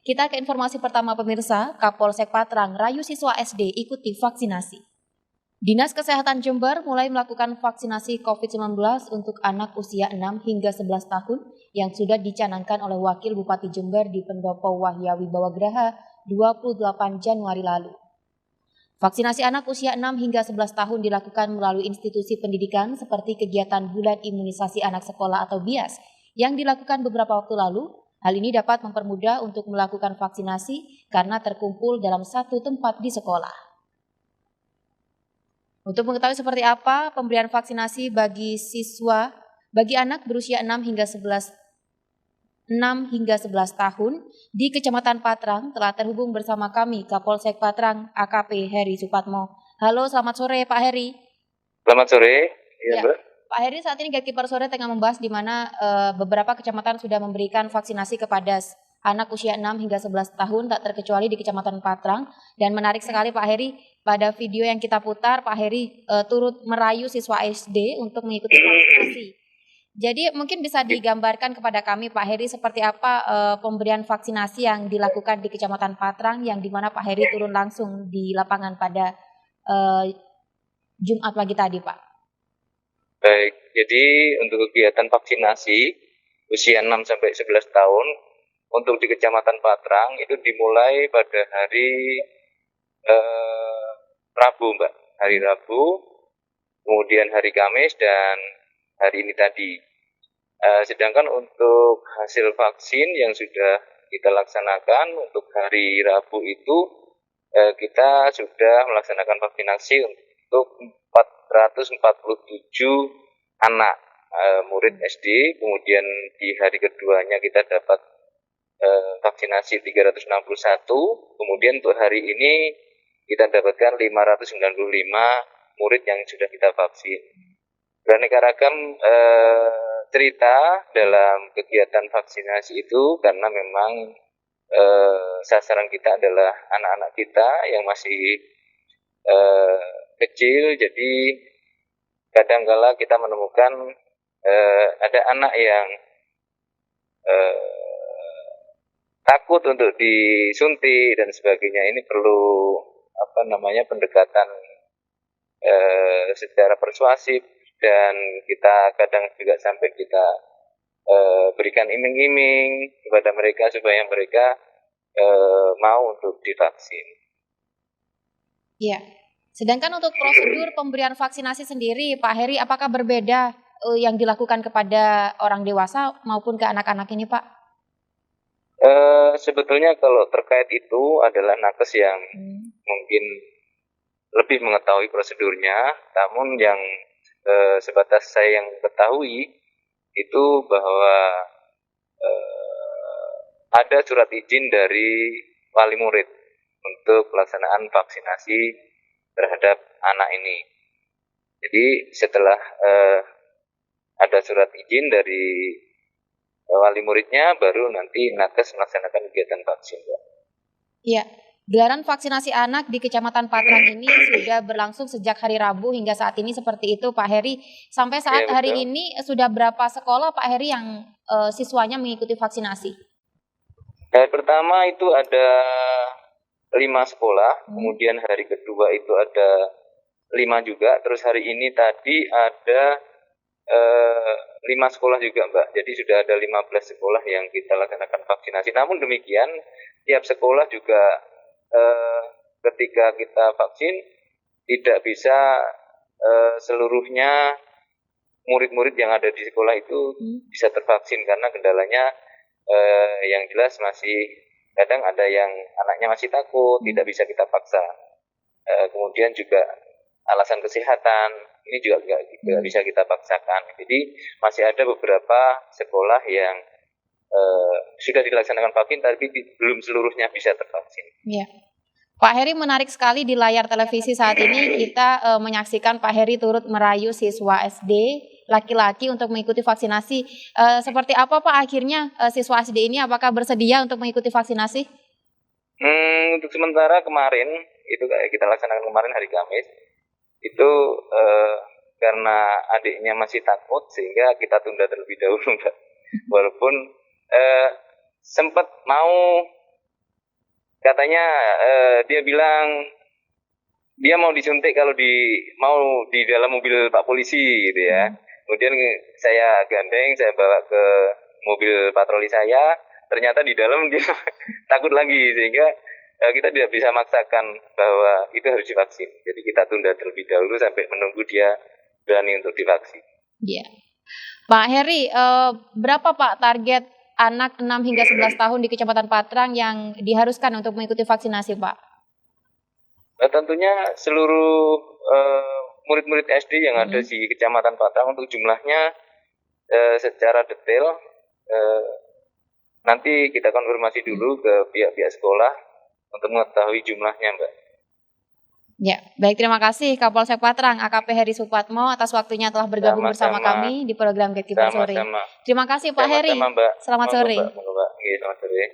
Kita ke informasi pertama pemirsa, Kapolsek Patrang rayu siswa SD ikuti vaksinasi. Dinas Kesehatan Jember mulai melakukan vaksinasi COVID-19 untuk anak usia 6 hingga 11 tahun yang sudah dicanangkan oleh Wakil Bupati Jember di Pendopo Wahya Wibawagraha 28 Januari lalu. Vaksinasi anak usia 6 hingga 11 tahun dilakukan melalui institusi pendidikan seperti kegiatan Bulan Imunisasi Anak Sekolah atau BIAS yang dilakukan beberapa waktu lalu. Hal ini dapat mempermudah untuk melakukan vaksinasi karena terkumpul dalam satu tempat di sekolah. Untuk mengetahui seperti apa pemberian vaksinasi bagi anak berusia 6 hingga 11 tahun di Kecamatan Patrang telah terhubung bersama kami Kapolsek Patrang AKP Heri Supatmo. Halo, selamat sore Pak Heri. Selamat sore. Ya, Pak Heri, saat ini Gatekeeper Sore tengah membahas di mana beberapa kecamatan sudah memberikan vaksinasi kepada anak usia 6 hingga 11 tahun, tak terkecuali di Kecamatan Patrang. Dan menarik sekali Pak Heri, pada video yang kita putar, Pak Heri turut merayu siswa SD untuk mengikuti vaksinasi. Jadi mungkin bisa digambarkan kepada kami Pak Heri seperti apa pemberian vaksinasi yang dilakukan di Kecamatan Patrang, yang dimana Pak Heri turun langsung di lapangan pada Jumat pagi tadi Pak. Baik, jadi untuk kegiatan vaksinasi usia 6 sampai 11 tahun untuk di Kecamatan Patrang itu dimulai pada hari Rabu, Mbak. Hari Rabu, kemudian hari Kamis dan hari ini tadi. Sedangkan untuk hasil vaksin yang sudah kita laksanakan untuk hari Rabu itu kita sudah melaksanakan vaksinasi untuk 447 anak murid SD, kemudian di hari keduanya kita dapat vaksinasi 361, kemudian untuk hari ini kita dapatkan 595 murid yang sudah kita vaksin. Beraneka ragam cerita dalam kegiatan vaksinasi itu karena memang sasaran kita adalah anak-anak kita yang masih kecil, jadi kadangkala kita menemukan ada anak yang takut untuk disuntik dan sebagainya. Ini perlu pendekatan secara persuasif dan kita kadang juga sampai kita berikan iming-iming kepada mereka supaya mereka mau untuk divaksin. Iya. Sedangkan untuk prosedur pemberian vaksinasi sendiri, Pak Heri, apakah berbeda yang dilakukan kepada orang dewasa maupun ke anak-anak ini, Pak? Sebetulnya kalau terkait itu adalah nakes yang mungkin lebih mengetahui prosedurnya, namun yang sebatas saya yang ketahui itu bahwa ada surat izin dari wali murid untuk pelaksanaan vaksinasi terhadap anak ini. Jadi setelah ada surat izin dari wali muridnya, baru nanti nakes melaksanakan kegiatan vaksin. Iya, gelaran vaksinasi anak di Kecamatan Patrang ini sudah berlangsung sejak hari Rabu hingga saat ini seperti itu, Pak Heri. Sampai saat hari ini sudah berapa sekolah, Pak Heri, yang siswanya mengikuti vaksinasi? Hari pertama itu ada 5 sekolah, kemudian hari kedua itu ada 5 juga, terus hari ini tadi ada 5 sekolah juga, Mbak. Jadi sudah ada 15 sekolah yang kita laksanakan vaksinasi. Namun demikian, tiap sekolah juga ketika kita vaksin tidak bisa seluruhnya murid-murid yang ada di sekolah itu bisa tervaksin karena kendalanya yang jelas masih kadang ada yang anaknya masih takut, tidak bisa kita paksa. Kemudian juga alasan kesehatan ini juga nggak bisa kita paksakan. Jadi masih ada beberapa sekolah yang sudah dilaksanakan vaksin tapi belum seluruhnya bisa tervaksin. Iya. Pak Heri, menarik sekali di layar televisi saat ini kita menyaksikan Pak Heri turut merayu siswa SD laki-laki untuk mengikuti vaksinasi. Seperti apa Pak akhirnya siswa SD ini apakah bersedia untuk mengikuti vaksinasi? Untuk sementara kemarin itu kayak kita laksanakan kemarin hari Kamis itu karena adiknya masih takut sehingga kita tunda terlebih dahulu, Mbak. Walaupun sempat mau katanya dia bilang dia mau disuntik kalau mau di dalam mobil Pak Polisi gitu ya. Kemudian saya gandeng, saya bawa ke mobil patroli saya, ternyata di dalam dia takut lagi, sehingga kita tidak bisa maksakan bahwa itu harus divaksin. Jadi kita tunda terlebih dahulu sampai menunggu dia berani untuk divaksin. Iya. Pak Heri, berapa Pak target anak 6 hingga 11 tahun di Kecamatan Patrang yang diharuskan untuk mengikuti vaksinasi, Pak? Tentunya seluruh murid-murid SD yang ada di Kecamatan Patrang, untuk jumlahnya secara detail nanti kita konfirmasi dulu ke pihak-pihak sekolah untuk mengetahui jumlahnya, Mbak. Ya, baik, terima kasih Kapolsek Patrang AKP Heri Supatmo atas waktunya telah bergabung bersama kami di program Gatekeeper Sore. Terima kasih Pak Heri. Mbak. Selamat sore. Mbak. Selamat sore.